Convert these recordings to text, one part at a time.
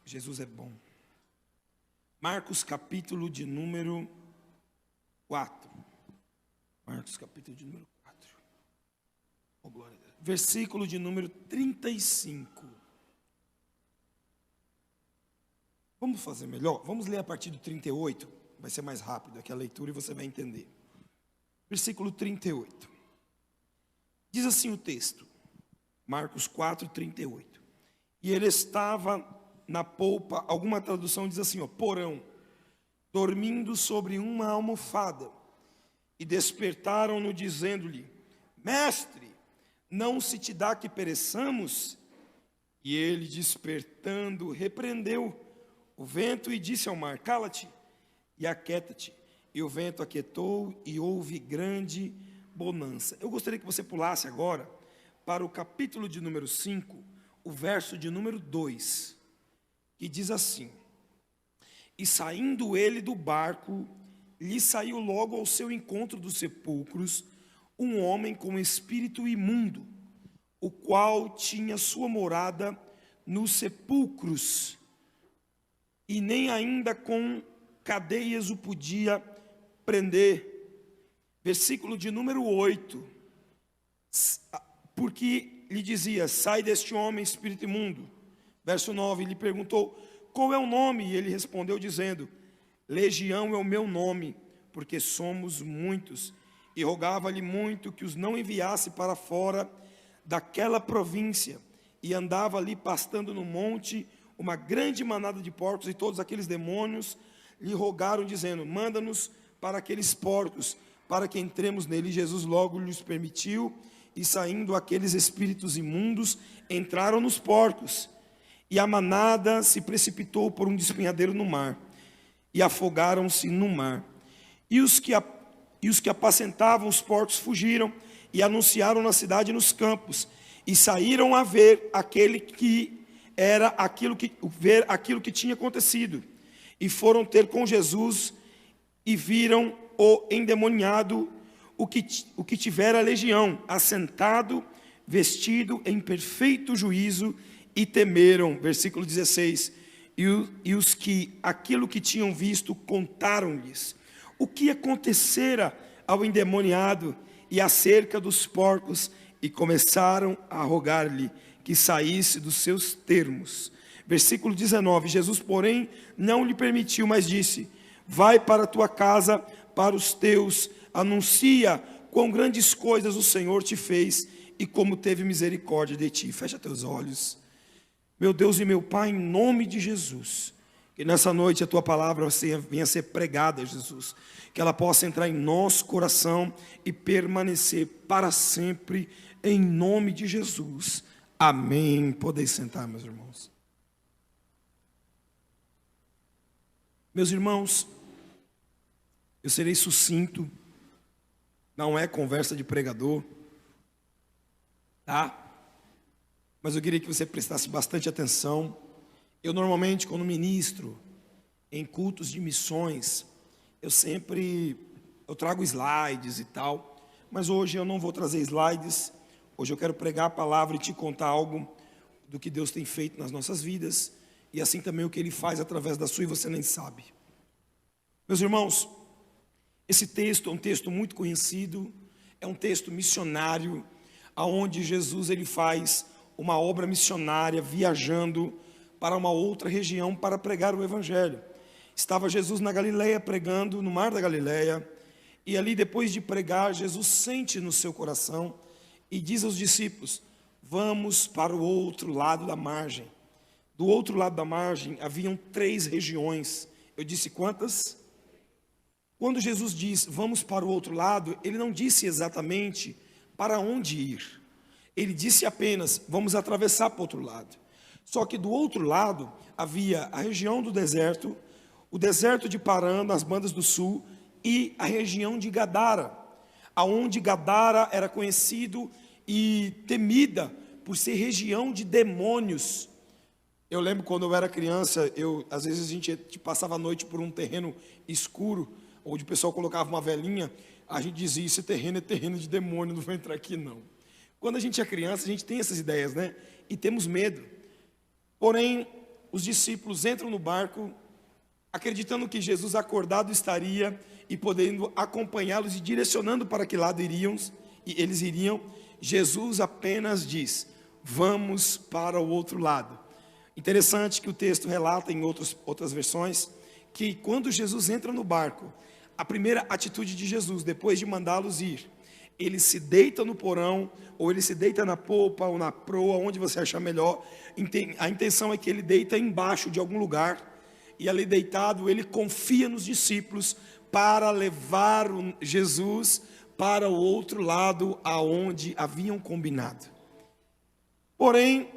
Jesus é bom. Marcos capítulo de número 4. Marcos capítulo de número 4. Oh, glória a Deus. Versículo de número 35. Vamos fazer melhor? Vamos ler a partir do 38. Vai ser mais rápido aqui a leitura e você vai entender. Versículo 38. Diz assim o texto. Marcos 4, 38. E ele estava na polpa, alguma tradução diz assim, porão, dormindo sobre uma almofada. E despertaram-no, dizendo-lhe: Mestre, não se te dá que pereçamos? E ele, despertando, repreendeu o vento e disse ao mar: Cala-te e aquieta-te. E o vento aquietou e houve grande bonança. Eu gostaria que você pulasse agora para o capítulo de número 5, o verso de número 2, que diz assim: E saindo ele do barco, lhe saiu logo ao seu encontro dos sepulcros um homem com espírito imundo, o qual tinha sua morada nos sepulcros, e nem ainda com cadeias o podia prender. Versículo de número 8, porque lhe dizia: Sai deste homem, espírito imundo. Verso 9, lhe perguntou: Qual é o nome? E ele respondeu dizendo: Legião é o meu nome, porque somos muitos. E rogava-lhe muito que os não enviasse para fora daquela província. E andava ali pastando no monte uma grande manada de porcos, e todos aqueles demônios lhe rogaram, dizendo: Manda-nos para aqueles porcos, para que entremos nele. E Jesus logo lhes permitiu, e saindo aqueles espíritos imundos, entraram nos porcos. E a manada se precipitou por um despenhadeiro no mar, e afogaram-se no mar. E os que apacentavam os porcos fugiram, e anunciaram na cidade e nos campos, e saíram a ver aquilo que tinha acontecido. E foram ter com Jesus, e viram o endemoniado, o que tivera a legião, assentado, vestido em perfeito juízo, e temeram. Versículo 16. E os que aquilo que tinham visto contaram-lhes o que acontecera ao endemoniado e acerca dos porcos, e começaram a rogar-lhe que saísse dos seus termos. Versículo 19. Jesus, porém, não lhe permitiu, mas disse: Vai para a tua casa, para os teus, anuncia quão grandes coisas o Senhor te fez e como teve misericórdia de ti. Fecha teus olhos. Meu Deus e meu Pai, em nome de Jesus, que nessa noite a tua palavra venha ser pregada, Jesus, que ela possa entrar em nosso coração e permanecer para sempre, em nome de Jesus. Amém. Podeis sentar, meus irmãos. Meus irmãos, eu serei sucinto, não é conversa de pregador, tá? Mas eu queria que você prestasse bastante atenção. Eu normalmente, quando ministro em cultos de missões, eu trago slides e tal, mas hoje eu não vou trazer slides. Hoje eu quero pregar a palavra e te contar algo do que Deus tem feito nas nossas vidas, e assim também o que Ele faz através da sua, e você nem sabe. Meus irmãos, esse texto é um texto muito conhecido, é um texto missionário, aonde Jesus ele faz uma obra missionária, viajando para uma outra região para pregar o Evangelho. Estava Jesus na Galileia pregando, no mar da Galileia, e ali depois de pregar, Jesus sente no seu coração e diz aos discípulos: Vamos para o outro lado da margem. Do outro lado da margem haviam 3 regiões. Eu disse quantas? Quando Jesus diz vamos para o outro lado, ele não disse exatamente para onde ir. Ele disse apenas: vamos atravessar para o outro lado. Só que do outro lado havia a região do deserto, o deserto de Parã, nas bandas do sul, e a região de Gadara, aonde Gadara era conhecido e temida por ser região de demônios. Eu lembro quando eu era criança, às vezes a gente passava a noite por um terreno escuro, onde o pessoal colocava uma velinha, a gente dizia: esse terreno é terreno de demônio, não vou entrar aqui não. Quando a gente é criança, a gente tem essas ideias, né? E temos medo. Porém, os discípulos entram no barco, acreditando que Jesus acordado estaria e podendo acompanhá-los e direcionando para que lado eles iriam. Jesus apenas diz: vamos para o outro lado. Interessante que o texto relata em outras versões que quando Jesus entra no barco, a primeira atitude de Jesus, depois de mandá-los ir, ele se deita no porão, ou ele se deita na polpa, ou na proa, onde você achar melhor. A intenção é que ele deita embaixo de algum lugar, e ali deitado, ele confia nos discípulos para levar Jesus para o outro lado, aonde haviam combinado. Porém,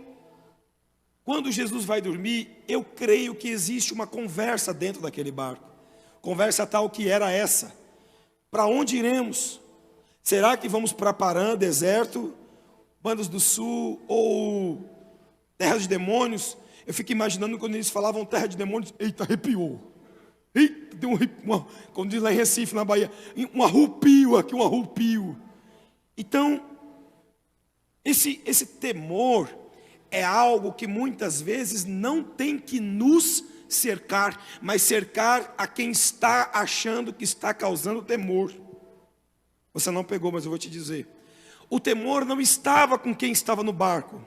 quando Jesus vai dormir, eu creio que existe uma conversa dentro daquele barco. Conversa tal que era essa: para onde iremos? Será que vamos para Parã, deserto, Bandos do Sul ou terra de demônios? Eu fico imaginando quando eles falavam terra de demônios, eita, arrepiou. Eita, tem como diz lá em Recife, na Bahia, um arrupio aqui, um arrupio. Então, esse temor é algo que muitas vezes não tem que nos cercar, mas cercar a quem está achando que está causando temor. Você não pegou, mas eu vou te dizer. O temor não estava com quem estava no barco,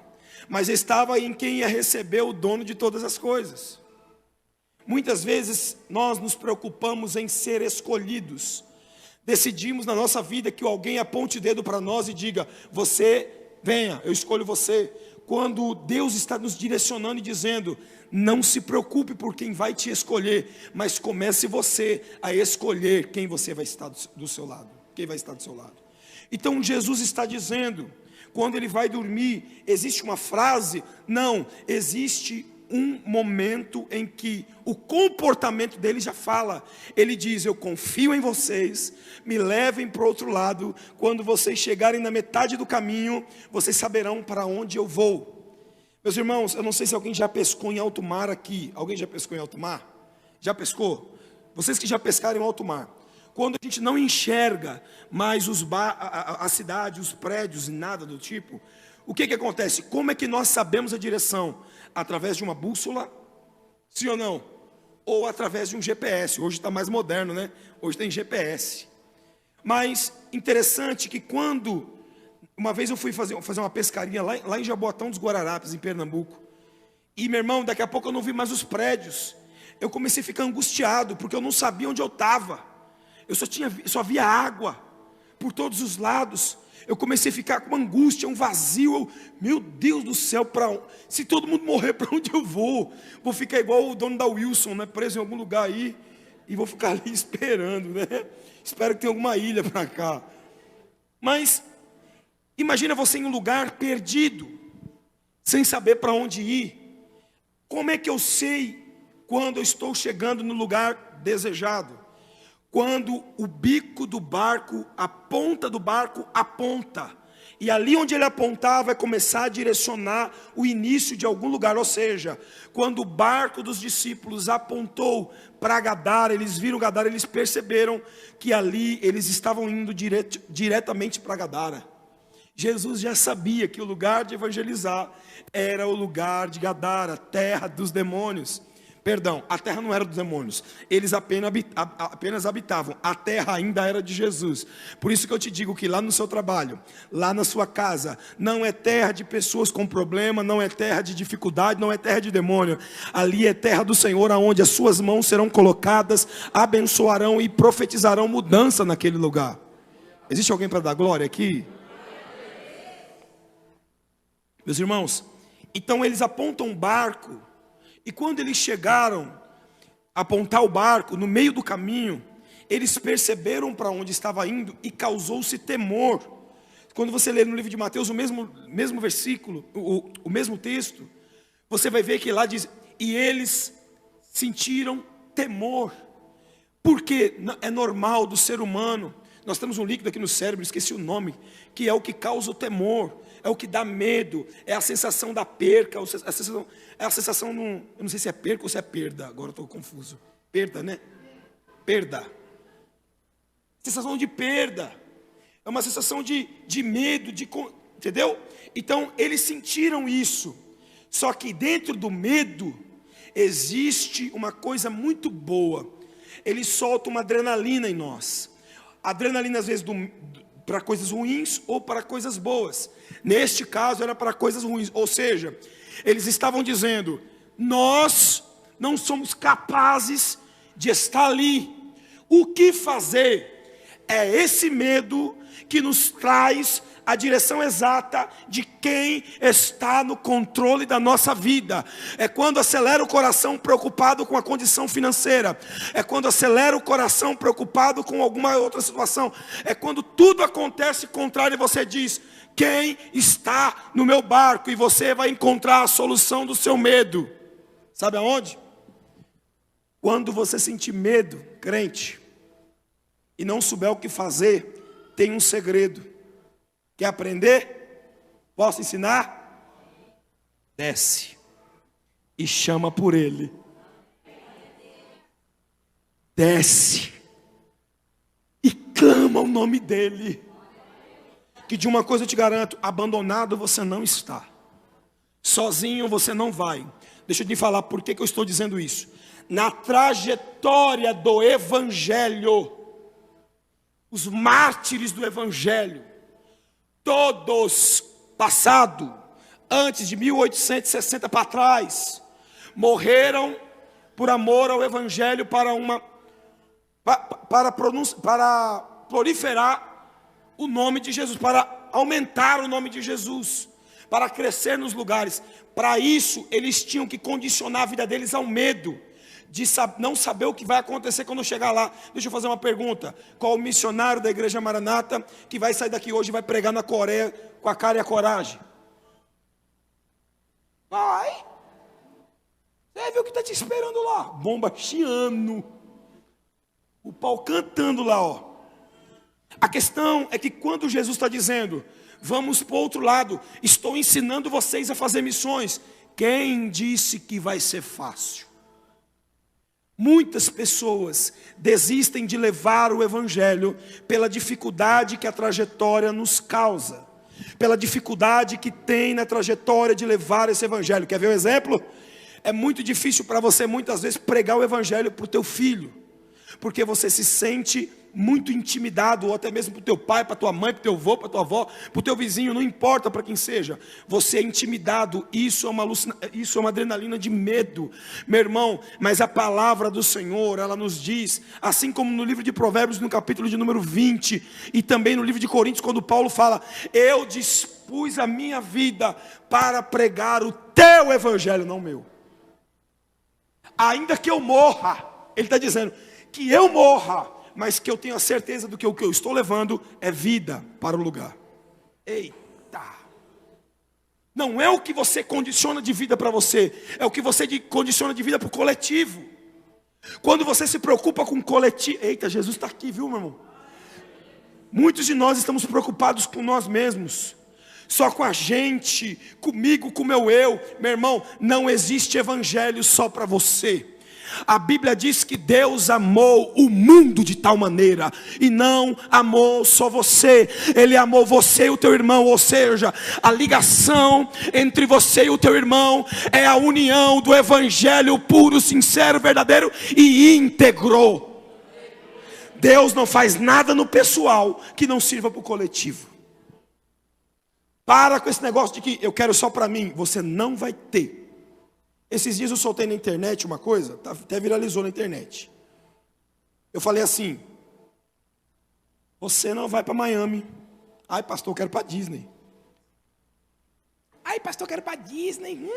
mas estava em quem ia receber o dono de todas as coisas. Muitas vezes nós nos preocupamos em ser escolhidos. Decidimos na nossa vida que alguém aponte o dedo para nós e diga: você, venha, eu escolho você. Quando Deus está nos direcionando e dizendo: não se preocupe por quem vai te escolher, mas comece você a escolher quem você vai estar do seu lado. Quem vai estar do seu lado. Então Jesus está dizendo, quando ele vai dormir, existe uma frase? Não, existe um momento em que o comportamento dele já fala. Ele diz: eu confio em vocês, me levem para o outro lado. Quando vocês chegarem na metade do caminho, vocês saberão para onde eu vou. Meus irmãos, eu não sei se alguém já pescou em alto mar aqui. Alguém já pescou em alto mar? Já pescou? Vocês que já pescaram em alto mar, quando a gente não enxerga mais a cidade, os prédios e nada do tipo, o que acontece? Como é que nós sabemos a direção? Através de uma bússola? Sim ou não? Ou através de um GPS? Hoje está mais moderno, né? Hoje tem GPS. Mas interessante que quando... Uma vez eu fui fazer uma pescaria lá em Jaboatão dos Guararapes, em Pernambuco. E, meu irmão, daqui a pouco eu não vi mais os prédios. Eu comecei a ficar angustiado, porque eu não sabia onde eu estava. Eu só via água por todos os lados. Eu comecei a ficar com uma angústia, um vazio. Meu Deus do céu, se todo mundo morrer, para onde eu vou? Vou ficar igual o dono da Wilson, né? Preso em algum lugar aí, e vou ficar ali esperando, né? Espero que tenha alguma ilha para cá. Mas imagina você em um lugar perdido, sem saber para onde ir. Como é que eu sei quando eu estou chegando no lugar desejado? Quando o bico do barco, a ponta do barco aponta, e ali onde ele apontar vai começar a direcionar o início de algum lugar. Ou seja, quando o barco dos discípulos apontou para Gadara, eles viram Gadara, eles perceberam que ali eles estavam indo diretamente para Gadara. Jesus já sabia que o lugar de evangelizar era o lugar de Gadara, terra dos demônios. Perdão, a terra não era dos demônios, eles apenas habitavam, a terra ainda era de Jesus. Por isso que eu te digo que lá no seu trabalho, lá na sua casa, não é terra de pessoas com problema, não é terra de dificuldade, não é terra de demônio. Ali é terra do Senhor, aonde as suas mãos serão colocadas, abençoarão e profetizarão mudança naquele lugar. Existe alguém para dar glória aqui? Meus irmãos, então eles apontam um barco. E quando eles chegaram a apontar o barco, no meio do caminho, eles perceberam para onde estava indo e causou-se temor. Quando você lê no livro de Mateus o mesmo versículo, o mesmo texto, você vai ver que lá diz: e eles sentiram temor. Porque é normal do ser humano. Nós temos um líquido aqui no cérebro, esqueci o nome, que é o que causa o temor, é o que dá medo, é a sensação da perca, é a sensação, eu não sei se é perca ou se é perda, agora estou confuso. Perda, né? Perda. Sensação de perda, é uma sensação de medo, entendeu? Então eles sentiram isso, só que dentro do medo, existe uma coisa muito boa. Ele solta uma adrenalina em nós. Adrenalina às vezes para coisas ruins ou para coisas boas. Neste caso era para coisas ruins. Ou seja, eles estavam dizendo: nós não somos capazes de estar ali. O que fazer? É esse medo que nos traz a direção exata de quem está no controle da nossa vida. É quando acelera o coração preocupado com a condição financeira. É quando acelera o coração preocupado com alguma outra situação. É quando tudo acontece contrário e você diz: quem está no meu barco? E você vai encontrar a solução do seu medo. Sabe aonde? Quando você sentir medo, crente, e não souber o que fazer, tem um segredo. Quer aprender? Posso ensinar? Desce e chama por ele. Desce e clama o nome dele. Que de uma coisa eu te garanto: abandonado você não está. Sozinho você não vai. Deixa eu te falar por que eu estou dizendo isso. Na trajetória do Evangelho, os mártires do Evangelho, todos passado, antes de 1860 para trás, morreram por amor ao Evangelho para proliferar o nome de Jesus, para aumentar o nome de Jesus, para crescer nos lugares. Para isso, eles tinham que condicionar a vida deles ao medo de não saber o que vai acontecer quando chegar lá. Deixa eu fazer uma pergunta: qual o missionário da Igreja Maranata que vai sair daqui hoje e vai pregar na Coreia com a cara e a coragem? Vai. Você viu o que está te esperando lá? Bomba chiando, o pau cantando lá, ó. A questão é que quando Jesus está dizendo: vamos para o outro lado, estou ensinando vocês a fazer missões, quem disse que vai ser fácil? Muitas pessoas desistem de levar o Evangelho pela dificuldade que a trajetória nos causa, pela dificuldade que tem na trajetória de levar esse Evangelho. Quer ver um exemplo? É muito difícil para você muitas vezes pregar o Evangelho para o teu filho, porque você se sente muito intimidado, ou até mesmo para o teu pai, para tua mãe, para o teu avô, para tua avó, para o teu vizinho, não importa para quem seja, você é intimidado. Isso é uma adrenalina de medo, meu irmão. Mas a palavra do Senhor, ela nos diz, assim como no livro de Provérbios, no capítulo de número 20, e também no livro de Coríntios, quando Paulo fala: eu dispus a minha vida para pregar o teu Evangelho, não o meu. Ainda que eu morra, ele está dizendo que eu morra, mas que eu tenho a certeza do que o que eu estou levando é vida para o lugar. Eita! Não é o que você condiciona de vida para você, é o que você condiciona de vida para o coletivo. Quando você se preocupa com o coletivo... Eita, Jesus está aqui, viu, meu irmão? Muitos de nós estamos preocupados com nós mesmos, só com a gente, comigo, com o meu eu. Meu irmão, não existe evangelho só para você. A Bíblia diz que Deus amou o mundo de tal maneira, e não amou só você, Ele amou você e o teu irmão. Ou seja, a ligação entre você e o teu irmão é a união do Evangelho puro, sincero, verdadeiro e íntegro. Deus não faz nada no pessoal que não sirva para o coletivo. Para com esse negócio de que eu quero só para mim. Você não vai ter. Esses dias eu soltei na internet uma coisa, até viralizou na internet. Eu falei assim: você não vai para Miami. Ai, pastor, eu quero para Disney. Ai, pastor, eu quero para Disney.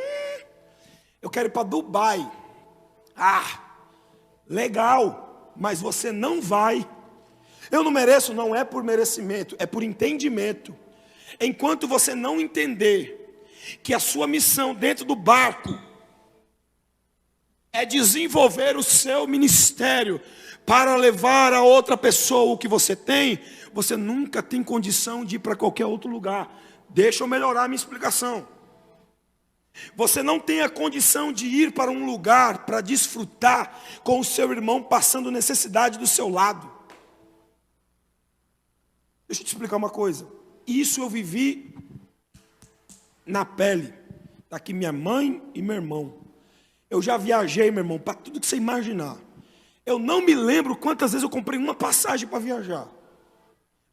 Eu quero ir para Dubai. Ah, legal, mas você não vai. Eu não mereço, não é por merecimento, é por entendimento. Enquanto você não entender que a sua missão dentro do barco é desenvolver o seu ministério para levar a outra pessoa o que você tem, você nunca tem condição de ir para qualquer outro lugar. Deixa eu melhorar a minha explicação. Você não tem a condição de ir para um lugar para desfrutar com o seu irmão passando necessidade do seu lado. Deixa eu te explicar uma coisa. Isso eu vivi na pele. Está aqui minha mãe e meu irmão. Eu já viajei, meu irmão, para tudo que você imaginar. Eu não me lembro quantas vezes eu comprei uma passagem para viajar.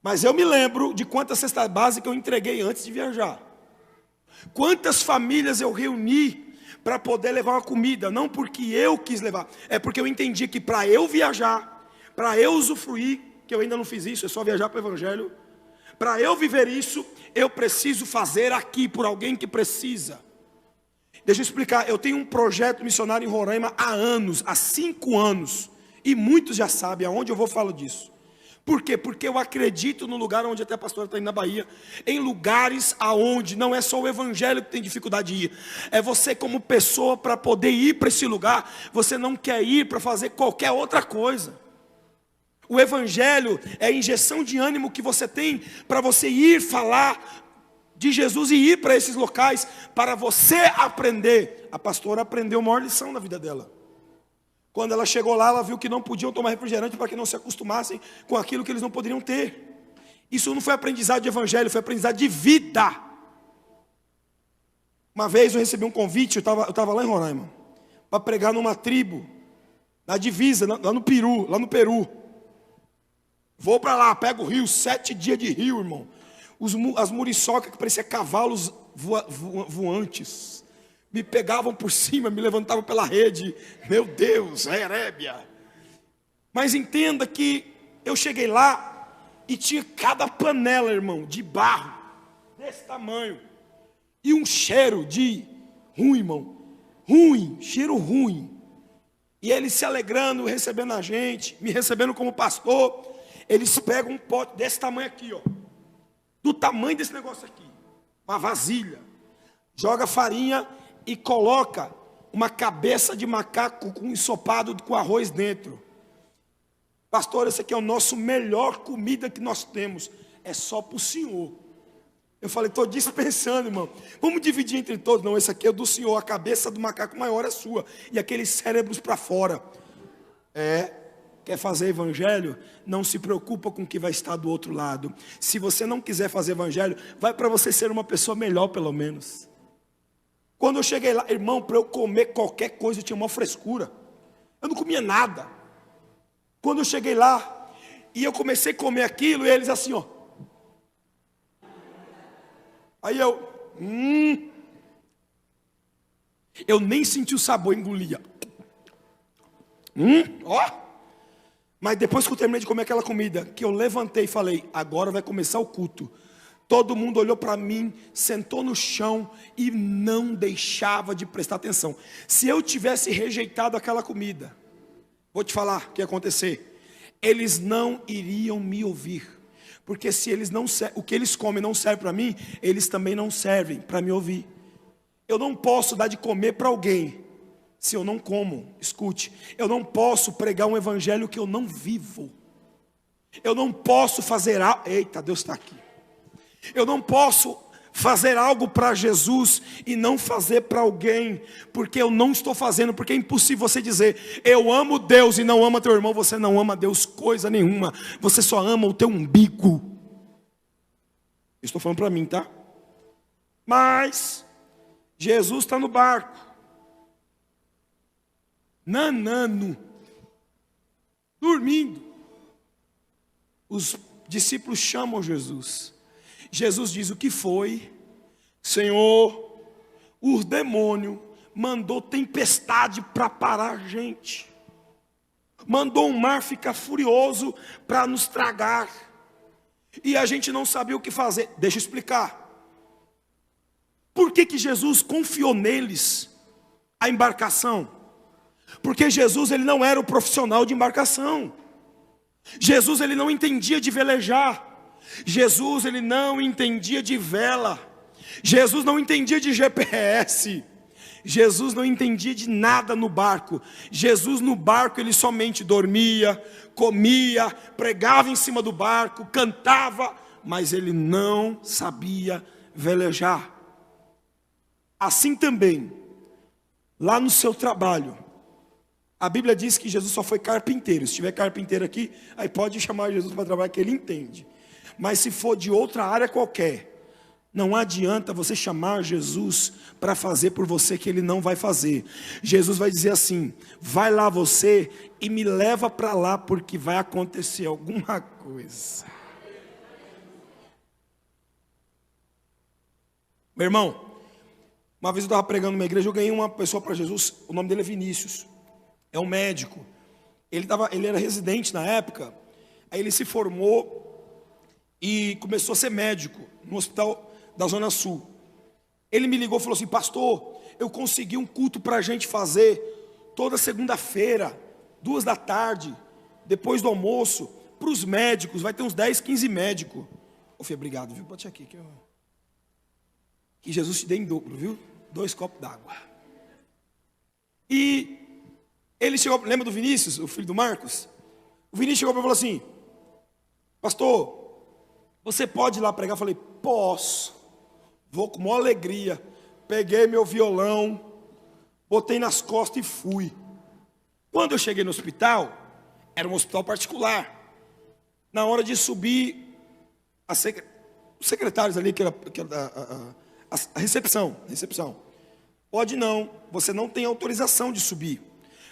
Mas eu me lembro de quantas cestas básicas eu entreguei antes de viajar. Quantas famílias eu reuni para poder levar uma comida. Não porque eu quis levar, é porque eu entendi que para eu viajar, para eu usufruir, que eu ainda não fiz isso, é só viajar para o Evangelho. Para eu viver isso, eu preciso fazer aqui por alguém que precisa. Deixa eu explicar, eu tenho um projeto missionário em Roraima há anos, há 5 anos. E muitos já sabem aonde eu vou falar disso. Por quê? Porque eu acredito no lugar onde até a pastora está indo na Bahia. Em lugares aonde não é só o Evangelho que tem dificuldade de ir. É você como pessoa para poder ir para esse lugar. Você não quer ir para fazer qualquer outra coisa. O Evangelho é a injeção de ânimo que você tem para você ir falar de Jesus e ir para esses locais. Para você aprender. A pastora aprendeu a maior lição na vida dela. Quando ela chegou lá, ela viu que não podiam tomar refrigerante para que não se acostumassem com aquilo que eles não poderiam ter. Isso não foi aprendizado de evangelho, foi aprendizado de vida. Uma vez eu recebi um convite, eu estava lá em Roraima, para pregar numa tribo, na divisa, lá no Peru. Vou para lá, pego o rio, 7 dias de rio, irmão. As muriçocas que pareciam cavalos voantes. Me pegavam por cima, me levantavam pela rede. Meu Deus, Herébia. Mas entenda que eu cheguei lá e tinha cada panela, irmão, de barro, desse tamanho. E um cheiro de ruim, irmão. Ruim, cheiro ruim. E eles se alegrando, recebendo a gente, me recebendo como pastor. Eles pegam um pote desse tamanho aqui, ó. Do tamanho desse negócio aqui. Uma vasilha. Joga farinha e coloca uma cabeça de macaco com ensopado com arroz dentro. Pastor, esse aqui é o nosso melhor comida que nós temos. É só para o senhor. Eu falei, estou dispensando, irmão. Vamos dividir entre todos. Não, esse aqui é do senhor. A cabeça do macaco maior é sua. E aqueles cérebros para fora. Quer fazer evangelho? Não se preocupa com o que vai estar do outro lado. Se você não quiser fazer evangelho, vai para você ser uma pessoa melhor pelo menos. Quando eu cheguei lá, irmão, para eu comer qualquer coisa, eu tinha uma frescura. Eu não comia nada. Quando eu cheguei lá, e eu comecei a comer aquilo, e eles assim, ó. Aí eu nem senti o sabor, engolia. Ó. Mas depois que eu terminei de comer aquela comida, que eu levantei e falei, agora vai começar o culto. Todo mundo olhou para mim, sentou no chão e não deixava de prestar atenção. Se eu tivesse rejeitado aquela comida, vou te falar o que ia acontecer. Eles não iriam me ouvir. Porque se eles não o que eles comem não serve para mim, eles também não servem para me ouvir. Eu não posso dar de comer para alguém se eu não como. Escute, eu não posso pregar um evangelho que eu não vivo. Eu não posso fazer algo. Eita, Deus está aqui. Eu não posso fazer algo para Jesus e não fazer para alguém, porque eu não estou fazendo, porque é impossível você dizer, eu amo Deus e não ama teu irmão. Você não ama Deus coisa nenhuma, você só ama o teu umbigo. Estou falando para mim, tá? Mas Jesus está no barco, nanando, dormindo. Os discípulos chamam Jesus. Jesus diz, o que foi? Senhor, o demônio mandou tempestade para parar a gente. Mandou um mar ficar furioso para nos tragar. E a gente não sabia o que fazer. Deixa eu explicar. Por que Jesus confiou neles a embarcação? Porque Jesus ele não era o profissional de embarcação. Jesus ele não entendia de velejar. Jesus ele não entendia de vela. Jesus não entendia de GPS. Jesus não entendia de nada no barco. Jesus no barco ele somente dormia, comia, pregava em cima do barco, cantava, mas ele não sabia velejar. Assim também, lá no seu trabalho, a Bíblia diz que Jesus só foi carpinteiro. Se tiver carpinteiro aqui, aí pode chamar Jesus para trabalhar que ele entende. Mas se for de outra área qualquer, Não adianta você chamar Jesus para fazer por você que Ele não vai fazer. Jesus vai dizer assim: vai lá você e me leva para lá, porque vai acontecer alguma coisa. Meu irmão, uma vez eu estava pregando numa igreja, eu ganhei uma pessoa para Jesus, o nome dele é Vinícius, é um médico. Ele era residente na época, aí ele se formou e começou a ser médico no hospital da Zona Sul. Ele me ligou e falou assim: pastor, eu consegui um culto para a gente fazer toda segunda-feira, 14h, depois do almoço, para os médicos, vai ter uns 10, 15 médicos. Eu falei: obrigado, viu? Pode aqui. Que Jesus te dê em dobro, viu? 2 copos d'água. E ele chegou, lembra do Vinícius, o filho do Marcos? O Vinícius chegou para mim e falou assim: pastor, você pode ir lá pregar? Eu falei: posso. Vou com maior alegria. Peguei meu violão, botei nas costas e fui. Quando eu cheguei no hospital, era um hospital particular. Na hora de subir, os secretários ali, que era a recepção. Pode não, você não tem autorização de subir.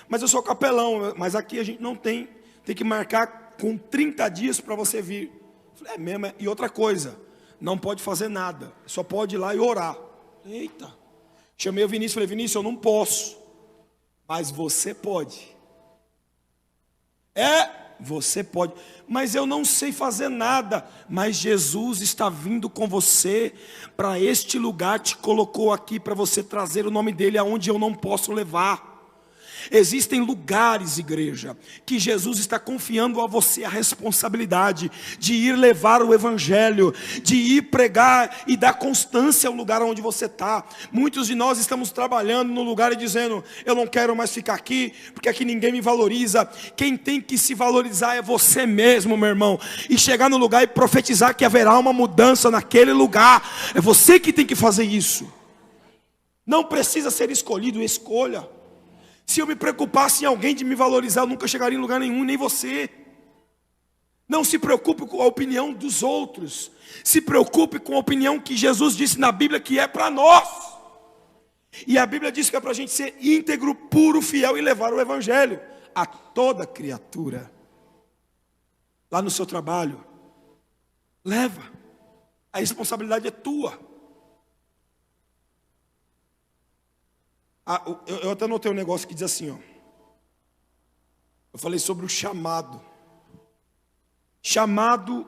Mas eu sou capelão, mas aqui a gente não tem que marcar com 30 dias para você vir. Eu falei: é mesmo? E outra coisa, não pode fazer nada, só pode ir lá e orar. Eita, chamei o Vinícius e falei: Vinícius, eu não posso, mas você pode. Você pode, mas eu não sei fazer nada. Mas Jesus está vindo com você para este lugar, te colocou aqui para você trazer o nome dele aonde eu não posso levar. Existem lugares, igreja, que Jesus está confiando a você a responsabilidade de ir levar o evangelho, de ir pregar e dar constância ao lugar onde você está. Muitos de nós estamos trabalhando no lugar e dizendo: eu não quero mais ficar aqui, porque aqui ninguém me valoriza. Quem tem que se valorizar é você mesmo, meu irmão, e chegar no lugar e profetizar que haverá uma mudança naquele lugar. É você que tem que fazer isso. Não precisa ser escolhido, escolha. Se eu me preocupasse em alguém de me valorizar, eu nunca chegaria em lugar nenhum, nem você. Não se preocupe com a opinião dos outros. Se preocupe com a opinião que Jesus disse na Bíblia que é para nós. E a Bíblia diz que é para a gente ser íntegro, puro, fiel e levar o evangelho a toda criatura. Lá no seu trabalho, leva. A responsabilidade é tua. Eu até notei um negócio que diz assim, ó. Eu falei sobre o chamado. Chamado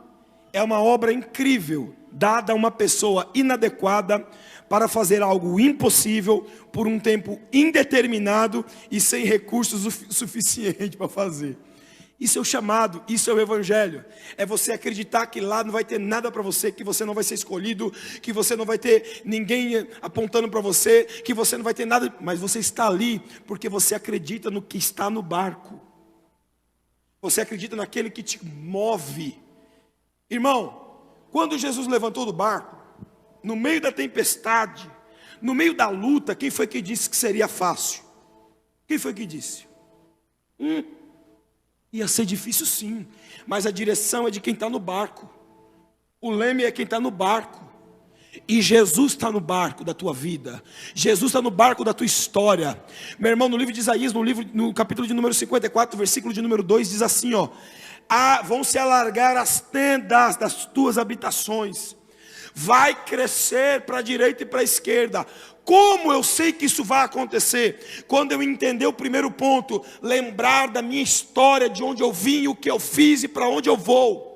é uma obra incrível, dada a uma pessoa inadequada para fazer algo impossível por um tempo indeterminado e sem recursos suficientes para fazer. Isso é o chamado, isso é o evangelho. É você acreditar que lá não vai ter nada para você, que você não vai ser escolhido, que você não vai ter ninguém apontando para você, que você não vai ter nada, mas você está ali porque você acredita no que está no barco. Você acredita naquele que te move. Irmão, quando Jesus levantou do barco, no meio da tempestade, no meio da luta, quem foi que disse que seria fácil? Quem foi que disse? Ia ser difícil sim, mas a direção é de quem está no barco. O leme é quem está no barco. E Jesus está no barco da tua vida. Jesus está no barco da tua história. Meu irmão, no livro de Isaías, no capítulo de número 54, versículo de número 2, diz assim, ó: vão se alargar as tendas das tuas habitações. Vai crescer para a direita e para a esquerda. Como eu sei que isso vai acontecer? Quando eu entender o primeiro ponto, lembrar da minha história, de onde eu vim, o que eu fiz e para onde eu vou.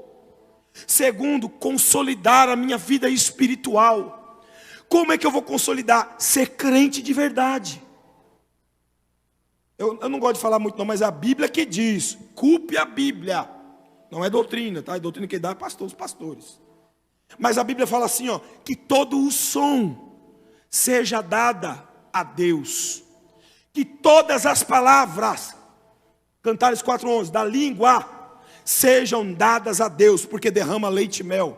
Segundo, consolidar a minha vida espiritual. Como é que eu vou consolidar? Ser crente de verdade. Eu não gosto de falar muito não, mas é a Bíblia que diz, culpe a Bíblia. Não é doutrina, tá? É doutrina que dá os pastores. Mas a Bíblia fala assim, ó, que todo o som seja dada a Deus, que todas as palavras, Cantares 4:11, da língua, sejam dadas a Deus, porque derrama leite e mel.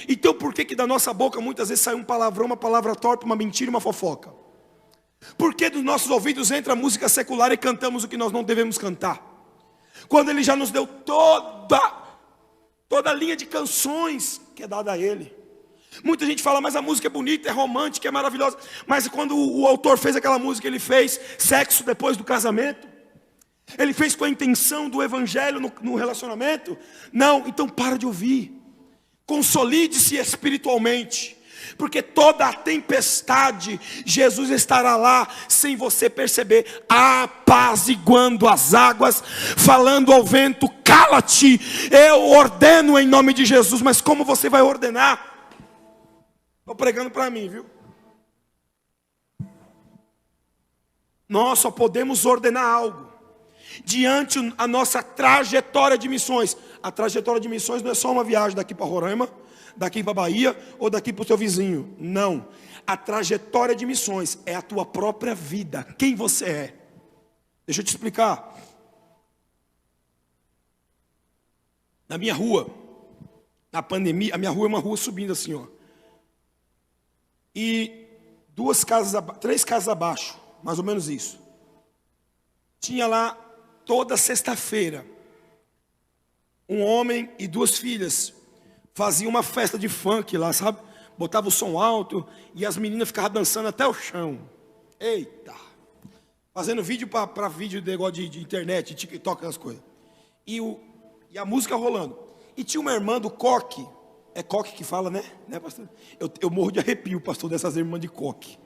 Então por que da nossa boca muitas vezes sai um palavrão, uma palavra torta, uma mentira e uma fofoca? Por que dos nossos ouvidos entra música secular e cantamos o que nós não devemos cantar? Quando Ele já nos deu toda a linha de canções que é dada a Ele. Muita gente fala, mas a música é bonita, é romântica, é maravilhosa. Mas quando o autor fez aquela música, ele fez sexo depois do casamento? Ele fez com a intenção do evangelho no relacionamento? Não, então para de ouvir. Consolide-se espiritualmente. Porque toda a tempestade, Jesus estará lá, sem você perceber, apaziguando as águas, falando ao vento, cala-te, eu ordeno em nome de Jesus. Mas como você vai ordenar? Estou pregando para mim, viu? Nós só podemos ordenar algo diante a nossa trajetória de missões. A trajetória de missões não é só uma viagem daqui para Roraima, daqui para Bahia ou daqui para o teu vizinho. Não. A trajetória de missões é a tua própria vida. Quem você é? Deixa eu te explicar. Na minha rua, na pandemia, a minha rua é uma rua subindo assim, ó. E três casas abaixo, mais ou menos isso. Tinha lá toda sexta-feira um homem e duas filhas faziam uma festa de funk lá, sabe? Botava o som alto e as meninas ficavam dançando até o chão. Eita! Fazendo vídeo para vídeo de negócio de internet, de TikTok, as coisas. E a música rolando. E tinha uma irmã do coque. É coque que fala, né? Pastor? Eu morro de arrepio, pastor, dessas irmãs de coque.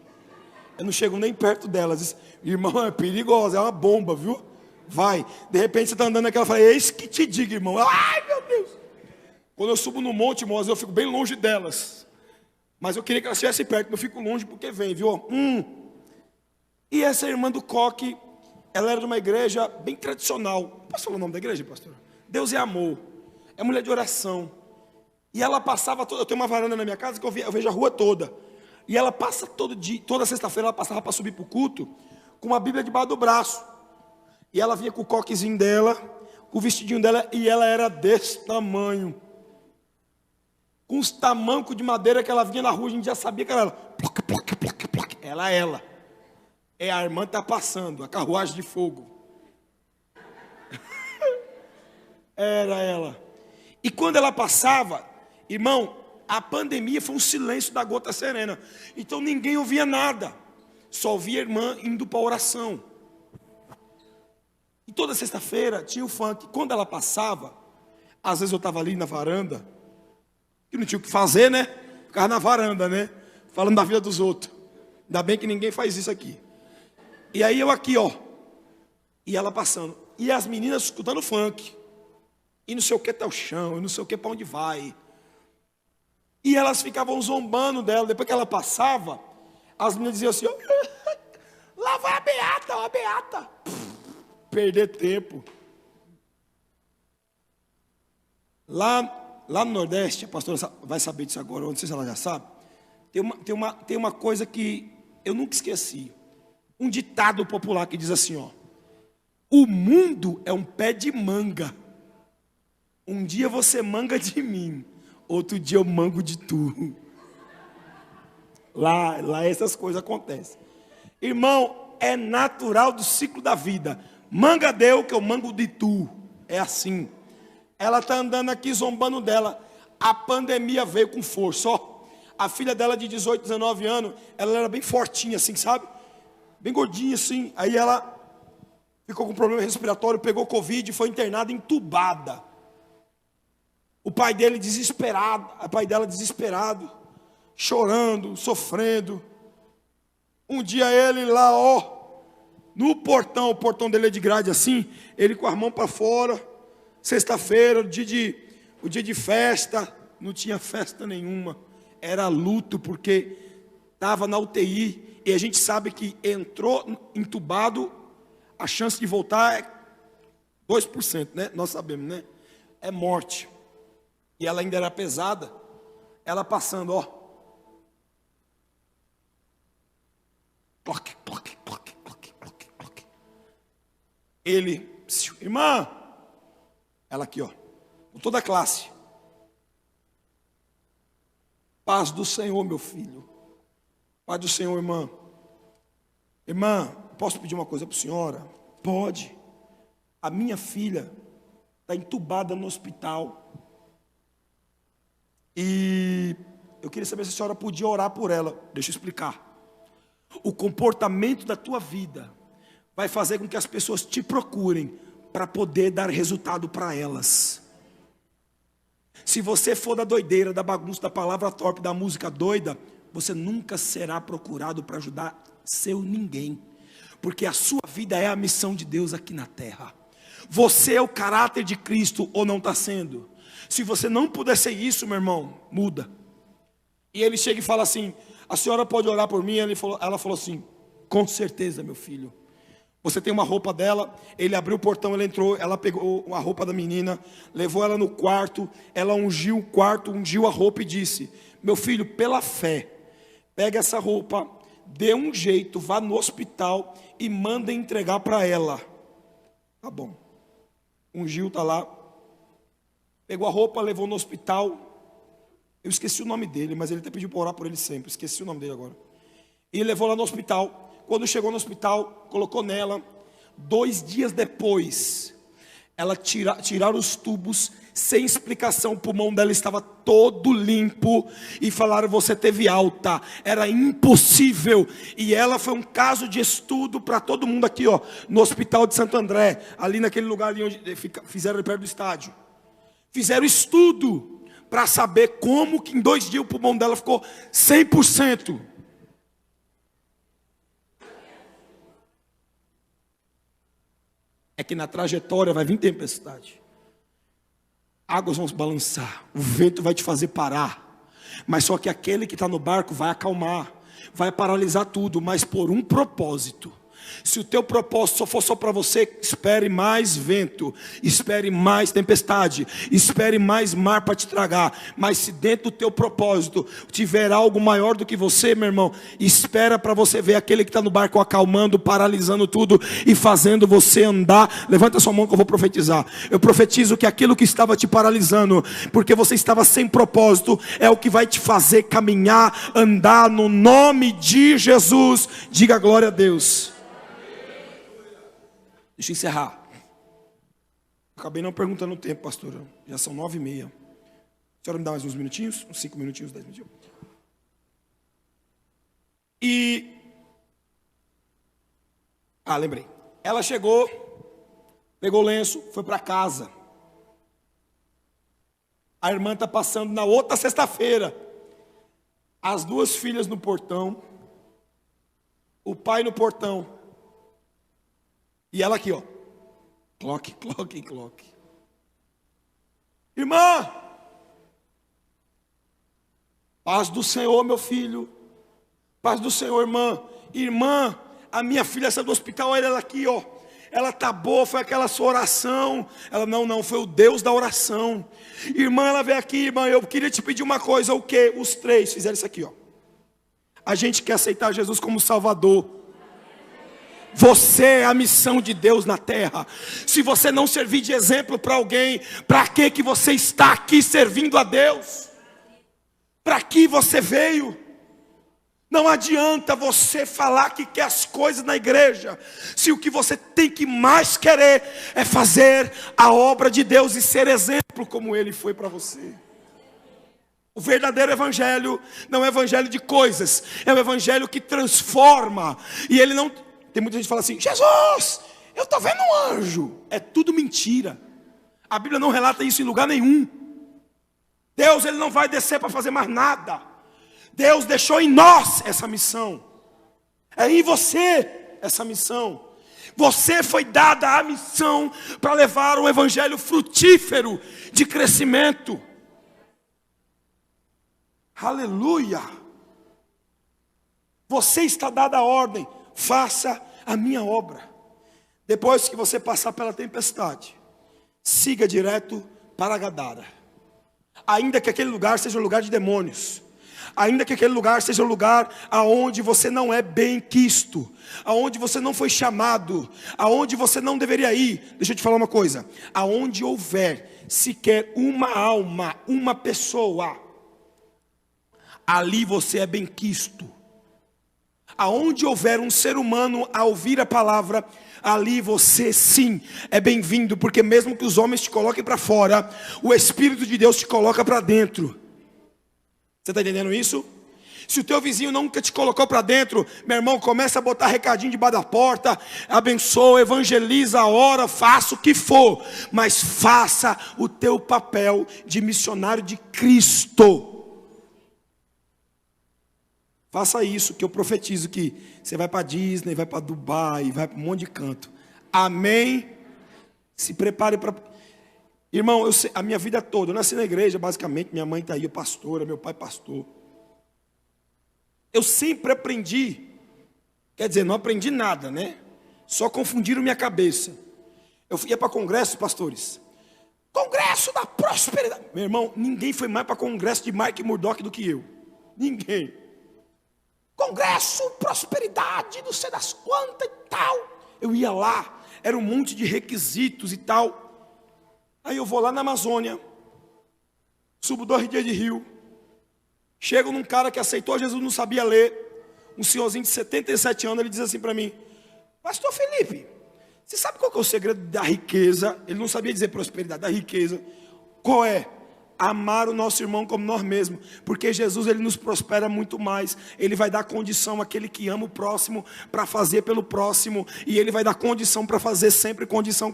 Eu não chego nem perto delas. Irmão, é perigosa, é uma bomba, viu? Vai. De repente você está andando naquela e fala, eis que te diga, irmão. Ai, meu Deus. Quando eu subo no monte, irmãos, eu fico bem longe delas. Mas eu queria que elas estivessem perto, mas eu fico longe porque vem, viu? E essa irmã do coque, ela era de uma igreja bem tradicional. Posso falar o nome da igreja, pastor? Deus é amor. É mulher de oração. E ela passava toda, eu tenho uma varanda na minha casa que eu vejo a rua toda. E ela passa todo dia, toda sexta-feira ela passava para subir para o culto com uma Bíblia debaixo do braço. E ela vinha com o coquezinho dela, com o vestidinho dela, e ela era desse tamanho. Com os tamancos de madeira que ela vinha na rua, a gente já sabia que ela era. Ploc, ploc, ploc, ploc. Ela. É a irmã que está passando, a carruagem de fogo. Era ela. E quando ela passava, irmão, a pandemia foi um silêncio da gota serena. Então ninguém ouvia nada. Só ouvia a irmã indo para a oração. E toda sexta-feira tinha o funk. Quando ela passava, às vezes eu estava ali na varanda, que não tinha o que fazer, né? Ficava na varanda, né? Falando da vida dos outros. Ainda bem que ninguém faz isso aqui. E aí eu aqui, ó. E ela passando. E as meninas escutando funk. E não sei o que até o chão, e não sei o que para onde vai. E elas ficavam zombando dela. Depois que ela passava, as meninas diziam assim, lá vai a beata, ó, a beata. Perder tempo. Lá no Nordeste, a pastora vai saber disso agora, não sei se ela já sabe. Tem uma coisa que eu nunca esqueci. Um ditado popular que diz assim, ó. O mundo é um pé de manga. Um dia você manga de mim, outro dia eu mango de tu. Lá essas coisas acontecem. Irmão, é natural do ciclo da vida. Manga deu que eu mango de tu. É assim. Ela está andando aqui zombando dela. A pandemia veio com força, ó. A filha dela de 18, 19 anos, ela era bem fortinha assim, sabe? Bem gordinha assim. Aí ela ficou com problema respiratório, pegou Covid e foi internada, entubada. O pai dele desesperado, o pai dela desesperado, chorando, sofrendo. Um dia ele lá, ó, no portão, o portão dele é de grade assim, ele com as mãos para fora, sexta-feira, o dia de festa, não tinha festa nenhuma, era luto, porque estava na UTI, e a gente sabe que entrou entubado, a chance de voltar é 2%, né? Nós sabemos, né? É morte. E ela ainda era pesada, ela passando, ó. Ploc, ploc, ploc, ploc, ploc, ploc. Ele, irmã, ela aqui, ó, com toda a classe. Paz do Senhor, meu filho. Paz do Senhor, irmã. Irmã, posso pedir uma coisa para a senhora? Pode. A minha filha está entubada no hospital. E eu queria saber se a senhora podia orar por ela. Deixa eu explicar. O comportamento da tua vida vai fazer com que as pessoas te procurem para poder dar resultado para elas. Se você for da doideira, da bagunça, da palavra torpe, da música doida, você nunca será procurado para ajudar seu ninguém, porque a sua vida é a missão de Deus aqui na terra. Você é o caráter de Cristo ou não está sendo? Se você não puder ser isso, meu irmão, muda. E ele chega e fala assim: a senhora pode orar por mim? Ela falou assim: com certeza, meu filho. Você tem uma roupa dela. Ele abriu o portão, ela entrou, ela pegou a roupa da menina, levou ela no quarto, ela ungiu o quarto, ungiu a roupa e disse: meu filho, pela fé, pega essa roupa, dê um jeito, vá no hospital e manda entregar para ela. Tá bom. Ungiu, tá lá, pegou a roupa, levou no hospital. Eu esqueci o nome dele, mas ele até pediu para orar por ele sempre. Esqueci o nome dele agora. E levou lá no hospital. Quando chegou no hospital, colocou nela. 2 dias depois, ela tiraram os tubos, sem explicação. O pulmão dela estava todo limpo. E falaram: você teve alta. Era impossível. E ela foi um caso de estudo para todo mundo aqui, ó, no hospital de Santo André. Ali naquele lugar ali onde fizeram perto do estádio. Fizeram estudo para saber como que em 2 dias o pulmão dela ficou 100%. É que na trajetória vai vir tempestade. Águas vão se balançar, o vento vai te fazer parar. Mas só que aquele que está no barco vai acalmar, vai paralisar tudo, mas por um propósito. Se o teu propósito só for só para você, espere mais vento, espere mais tempestade, espere mais mar para te tragar. Mas se dentro do teu propósito tiver algo maior do que você, meu irmão, espera para você ver aquele que está no barco acalmando, paralisando tudo e fazendo você andar. Levanta sua mão que eu vou profetizar. Eu profetizo que aquilo que estava te paralisando, porque você estava sem propósito, é o que vai te fazer caminhar, andar no nome de Jesus. Diga glória a Deus. Deixa eu encerrar. Acabei não perguntando o tempo, pastora. Já são 9h30. A senhora me dá mais uns minutinhos? Uns 5 minutinhos, 10 minutinhos. Lembrei. Ela chegou, pegou o lenço, foi para casa. A irmã está passando na outra sexta-feira. As 2 filhas no portão. O pai no portão. E ela aqui, ó. Cloque. Irmã, paz do Senhor, meu filho. Paz do Senhor, irmã. Irmã, a minha filha saiu do hospital, olha ela aqui, ó. Ela tá boa, foi aquela sua oração. Ela, não, foi o Deus da oração. Irmã, ela veio aqui, irmã, eu queria te pedir uma coisa. O quê? Os 3 fizeram isso aqui, ó. A gente quer aceitar Jesus como Salvador. Você é a missão de Deus na terra. Se você não servir de exemplo para alguém, para que você está aqui servindo a Deus? Para que você veio? Não adianta você falar que quer as coisas na igreja, se o que você tem que mais querer é fazer a obra de Deus e ser exemplo como Ele foi para você. O verdadeiro evangelho não é evangelho de coisas, é o evangelho que transforma. E ele não... Tem muita gente que fala assim: Jesus, eu estou vendo um anjo. É tudo mentira. A Bíblia não relata isso em lugar nenhum. Deus, Ele não vai descer para fazer mais nada. Deus deixou em nós essa missão. É em você essa missão. Você foi dada a missão para levar um evangelho frutífero de crescimento. Aleluia. Você está dada a ordem: faça a minha obra. Depois que você passar pela tempestade, siga direto para Gadara. Ainda que aquele lugar seja um lugar de demônios, ainda que aquele lugar seja um lugar aonde você não é bem quisto, aonde você não foi chamado, aonde você não deveria ir. Deixa eu te falar uma coisa: aonde houver sequer uma alma, uma pessoa, ali você é bem quisto. Aonde houver um ser humano a ouvir a palavra, ali você sim é bem-vindo, porque mesmo que os homens te coloquem para fora, o Espírito de Deus te coloca para dentro. Você está entendendo isso? Se o teu vizinho nunca te colocou para dentro, meu irmão, começa a botar recadinho debaixo da porta, abençoa, evangeliza, ora, faça o que for, mas faça o teu papel de missionário de Cristo. Faça isso, que eu profetizo que você vai para Disney, vai para Dubai, vai para um monte de canto. Amém? Se prepare para... Irmão, a minha vida toda, eu nasci na igreja, basicamente, minha mãe está aí, pastora, meu pai pastor. Eu sempre aprendi, quer dizer, não aprendi nada, né? Só confundiram minha cabeça. Eu ia para congresso, pastores. Congresso da prosperidade. Meu irmão, ninguém foi mais para congresso de Mark Murdock do que eu. Ninguém. Congresso, prosperidade, não sei das quantas e tal. Eu ia lá, era um monte de requisitos e tal. Aí eu vou lá na Amazônia, subo 2 dias de rio. Chego num cara que aceitou Jesus, não sabia ler, um senhorzinho de 77 anos, ele diz assim para mim: Pastor Felipe, você sabe qual que é o segredo da riqueza? Ele não sabia dizer prosperidade, da riqueza. Qual é? Amar o nosso irmão como nós mesmos, porque Jesus, ele nos prospera muito mais. Ele vai dar condição àquele que ama o próximo para fazer pelo próximo, e ele vai dar condição para fazer sempre condição.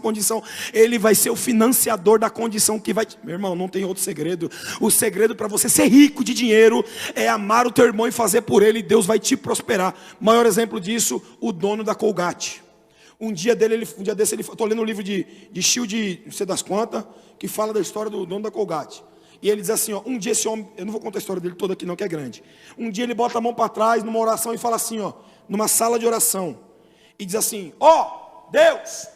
Ele vai ser o financiador da condição que vai... Meu irmão, não tem outro segredo. O segredo para você ser rico de dinheiro é amar o teu irmão e fazer por ele, e Deus vai te prosperar. Maior exemplo disso, o dono da Colgate. Um dia desse, eu estou lendo um livro de Shield, não sei das quantas, que fala da história do dono da Colgate. E ele diz assim, ó, um dia esse homem, eu não vou contar a história dele toda aqui não, que é grande. Um dia ele bota a mão para trás numa oração e fala assim, ó, numa sala de oração. E diz assim, ó, Deus,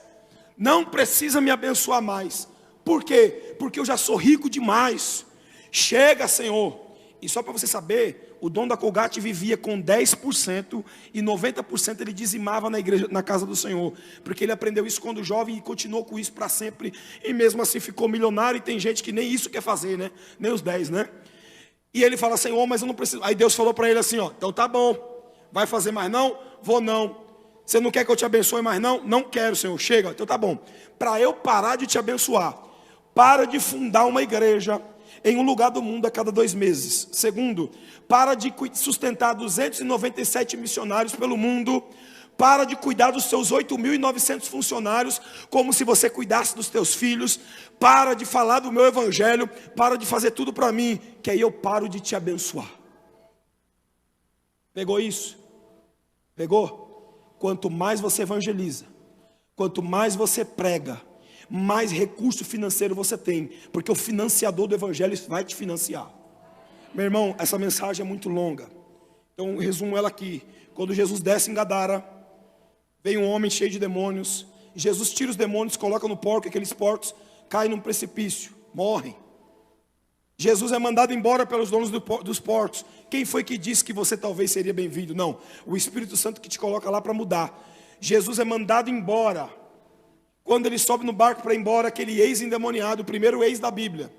não precisa me abençoar mais. Por quê? Porque eu já sou rico demais. Chega, Senhor. E só para você saber, o dono da Colgate vivia com 10% e 90% ele dizimava na igreja, na casa do Senhor. Porque ele aprendeu isso quando jovem e continuou com isso para sempre. E mesmo assim ficou milionário, e tem gente que nem isso quer fazer, né? Nem os 10, né? E ele fala, Senhor, mas eu não preciso. Aí Deus falou para ele assim, ó, então tá bom. Vai fazer mais não? Vou não. Você não quer que eu te abençoe mais não? Não quero, Senhor. Chega, então tá bom. Para eu parar de te abençoar, para de fundar uma igreja em um lugar do mundo a cada 2 meses. Segundo, para de sustentar 297 missionários pelo mundo. Para de cuidar dos seus 8.900 funcionários como se você cuidasse dos teus filhos. Para de falar do meu evangelho. Para de fazer tudo para mim, que aí eu paro de te abençoar. Pegou isso? Pegou? Quanto mais você evangeliza, quanto mais você prega, mais recurso financeiro você tem, porque o financiador do evangelho vai te financiar. Meu irmão, essa mensagem é muito longa, então eu resumo ela aqui. Quando Jesus desce em Gadara, vem um homem cheio de demônios. Jesus tira os demônios, coloca no porco, aqueles porcos caem num precipício, morrem. Jesus é mandado embora pelos donos dos porcos. Quem foi que disse que você talvez seria bem-vindo? Não, o Espírito Santo que te coloca lá para mudar. Jesus é mandado embora. Quando ele sobe no barco para ir embora, aquele ex-endemoniado, o primeiro ex da Bíblia,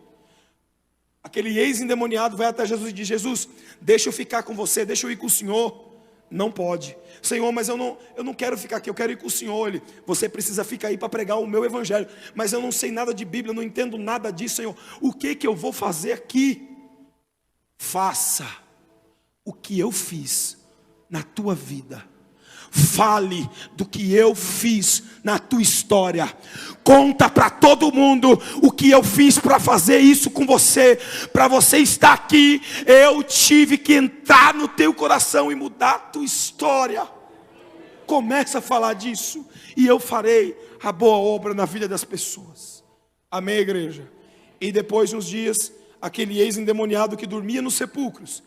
aquele ex-endemoniado vai até Jesus e diz, Jesus, deixa eu ficar com você, deixa eu ir com o Senhor. Não pode. Senhor, mas eu não quero ficar aqui, eu quero ir com o Senhor. Ele, você precisa ficar aí para pregar o meu evangelho. Mas eu não sei nada de Bíblia, eu não entendo nada disso, Senhor. O que eu vou fazer aqui? Faça o que eu fiz na tua vida. Fale do que eu fiz na tua história. Conta para todo mundo o que eu fiz para fazer isso com você. Para você estar aqui, eu tive que entrar no teu coração e mudar a tua história. Começa a falar disso e eu farei a boa obra na vida das pessoas. Amém, igreja? E depois de uns dias, aquele ex-endemoniado que dormia nos sepulcros,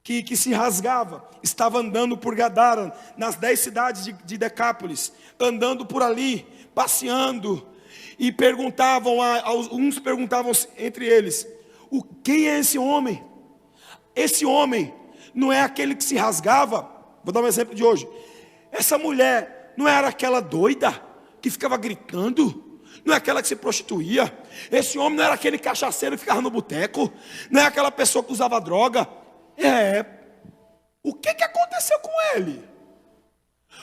que se rasgava, estava andando por Gadara, nas 10 cidades de Decápolis, andando por ali, passeando, e uns perguntavam entre eles, quem é esse homem? Esse homem não é aquele que se rasgava? Vou dar um exemplo de hoje. Essa mulher não era aquela doida que ficava gritando? Não é aquela que se prostituía? Esse homem não era aquele cachaceiro que ficava no boteco? Não é aquela pessoa que usava droga? O que aconteceu com ele?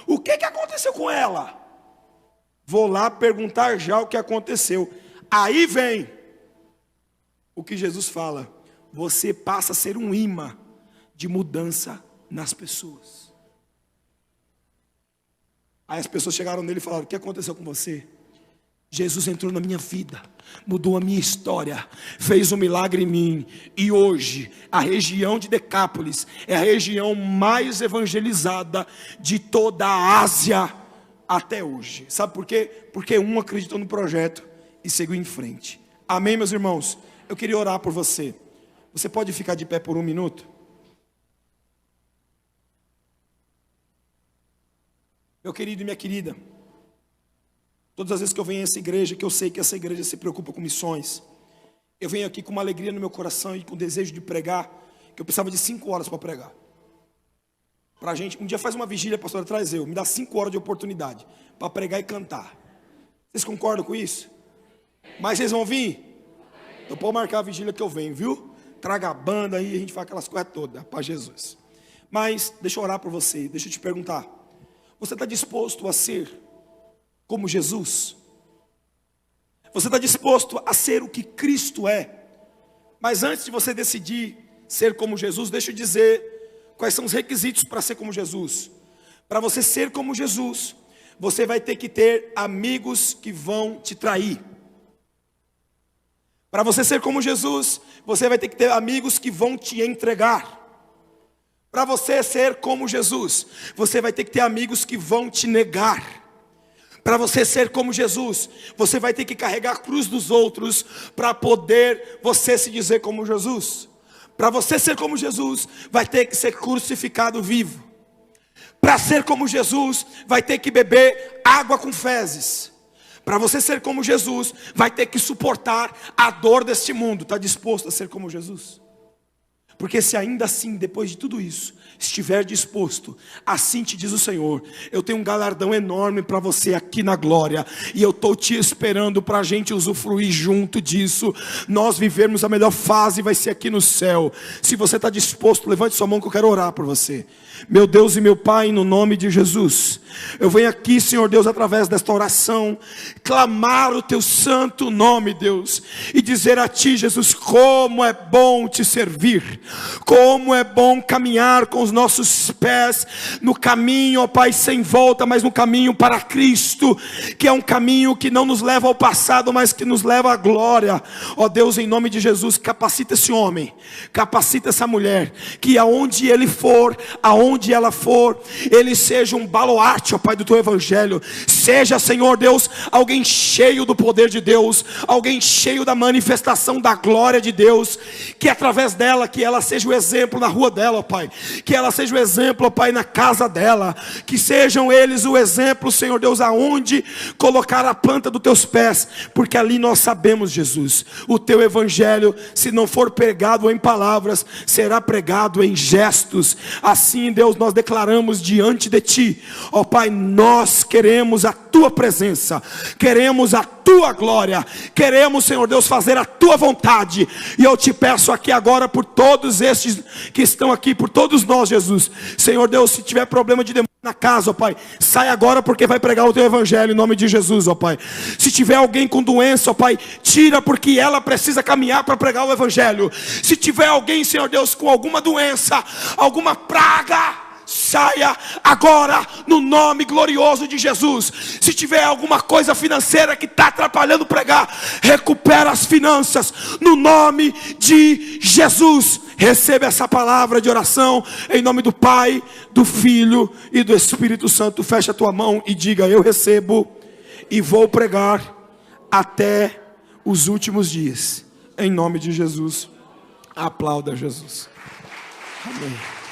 O que aconteceu com ela? Vou lá perguntar já o que aconteceu. Aí vem o que Jesus fala: você passa a ser um imã de mudança nas pessoas. Aí as pessoas chegaram nele e falaram: o que aconteceu com você? Jesus entrou na minha vida, mudou a minha história, fez um milagre em mim. E hoje, a região de Decápolis é a região mais evangelizada de toda a Ásia até hoje. Sabe por quê? Porque um acreditou no projeto e seguiu em frente. Amém, meus irmãos? Eu queria orar por você. Você pode ficar de pé por um minuto? Meu querido e minha querida, todas as vezes que eu venho a essa igreja, que eu sei que essa igreja se preocupa com missões, eu venho aqui com uma alegria no meu coração e com o desejo de pregar, que eu precisava de 5 horas para pregar. Para a gente, um dia faz uma vigília, pastor, traz me dá 5 horas de oportunidade para pregar e cantar. Vocês concordam com isso? Mas vocês vão vir? Então pode marcar a vigília que eu venho, viu? Traga a banda aí, a gente faz aquelas coisas todas, para Jesus. Mas deixa eu orar por você, deixa eu te perguntar. Você está disposto a ser como Jesus? Você está disposto a ser o que Cristo é? Mas antes de você decidir ser como Jesus, deixa eu dizer quais são os requisitos para ser como Jesus. Para você ser como Jesus, você vai ter que ter amigos que vão te trair. Para você ser como Jesus, você vai ter que ter amigos que vão te entregar. Para você ser como Jesus, você vai ter que ter amigos que vão te negar. Para você ser como Jesus, você vai ter que carregar a cruz dos outros para poder você se dizer como Jesus. Para você ser como Jesus, vai ter que ser crucificado vivo. Para ser como Jesus, vai ter que beber água com fezes. Para você ser como Jesus, vai ter que suportar a dor deste mundo. Está disposto a ser como Jesus? Porque se ainda assim, depois de tudo isso, estiver disposto, assim te diz o Senhor, eu tenho um galardão enorme para você aqui na glória, e eu estou te esperando para a gente usufruir junto disso. Nós vivermos a melhor fase, vai ser aqui no céu. Se você está disposto, levante sua mão que eu quero orar por você. Meu Deus e meu Pai, no nome de Jesus, eu venho aqui, Senhor Deus, através desta oração, clamar o teu santo nome, Deus, e dizer a ti, Jesus, como é bom te servir, como é bom caminhar com os nossos pés no caminho, ó Pai, sem volta, mas no caminho para Cristo, que é um caminho que não nos leva ao passado, mas que nos leva à glória. Ó Deus, em nome de Jesus, capacita esse homem, capacita essa mulher, que aonde ele for, aonde ela for, ele seja um baluarte, ó Pai, do teu evangelho. Seja, Senhor Deus, alguém cheio do poder de Deus, alguém cheio da manifestação da glória de Deus, que através dela, que ela seja o exemplo na rua dela, ó Pai, que ela seja o exemplo, ó Pai, na casa dela, que sejam eles o exemplo, Senhor Deus, aonde colocar a planta dos teus pés, porque ali nós sabemos, Jesus, o teu evangelho, se não for pregado em palavras, será pregado em gestos. Assim, Deus, nós declaramos diante de ti, ó Pai, nós queremos a tua presença, queremos a tua glória, queremos, Senhor Deus, fazer a tua vontade. E eu te peço aqui agora por todos estes que estão aqui, por todos nós, Jesus, Senhor Deus, se tiver problema de demônio na casa, ó Pai, sai agora, porque vai pregar o teu evangelho em nome de Jesus, ó Pai. Se tiver alguém com doença, ó Pai, tira, porque ela precisa caminhar para pregar o evangelho. Se tiver alguém, Senhor Deus, com alguma doença, alguma praga, saia agora no nome glorioso de Jesus. Se tiver alguma coisa financeira que está atrapalhando pregar, recupera as finanças no nome de Jesus. Receba essa palavra de oração em nome do Pai, do Filho e do Espírito Santo. Fecha a tua mão e diga: eu recebo e vou pregar até os últimos dias, em nome de Jesus. Aplauda Jesus. Amém.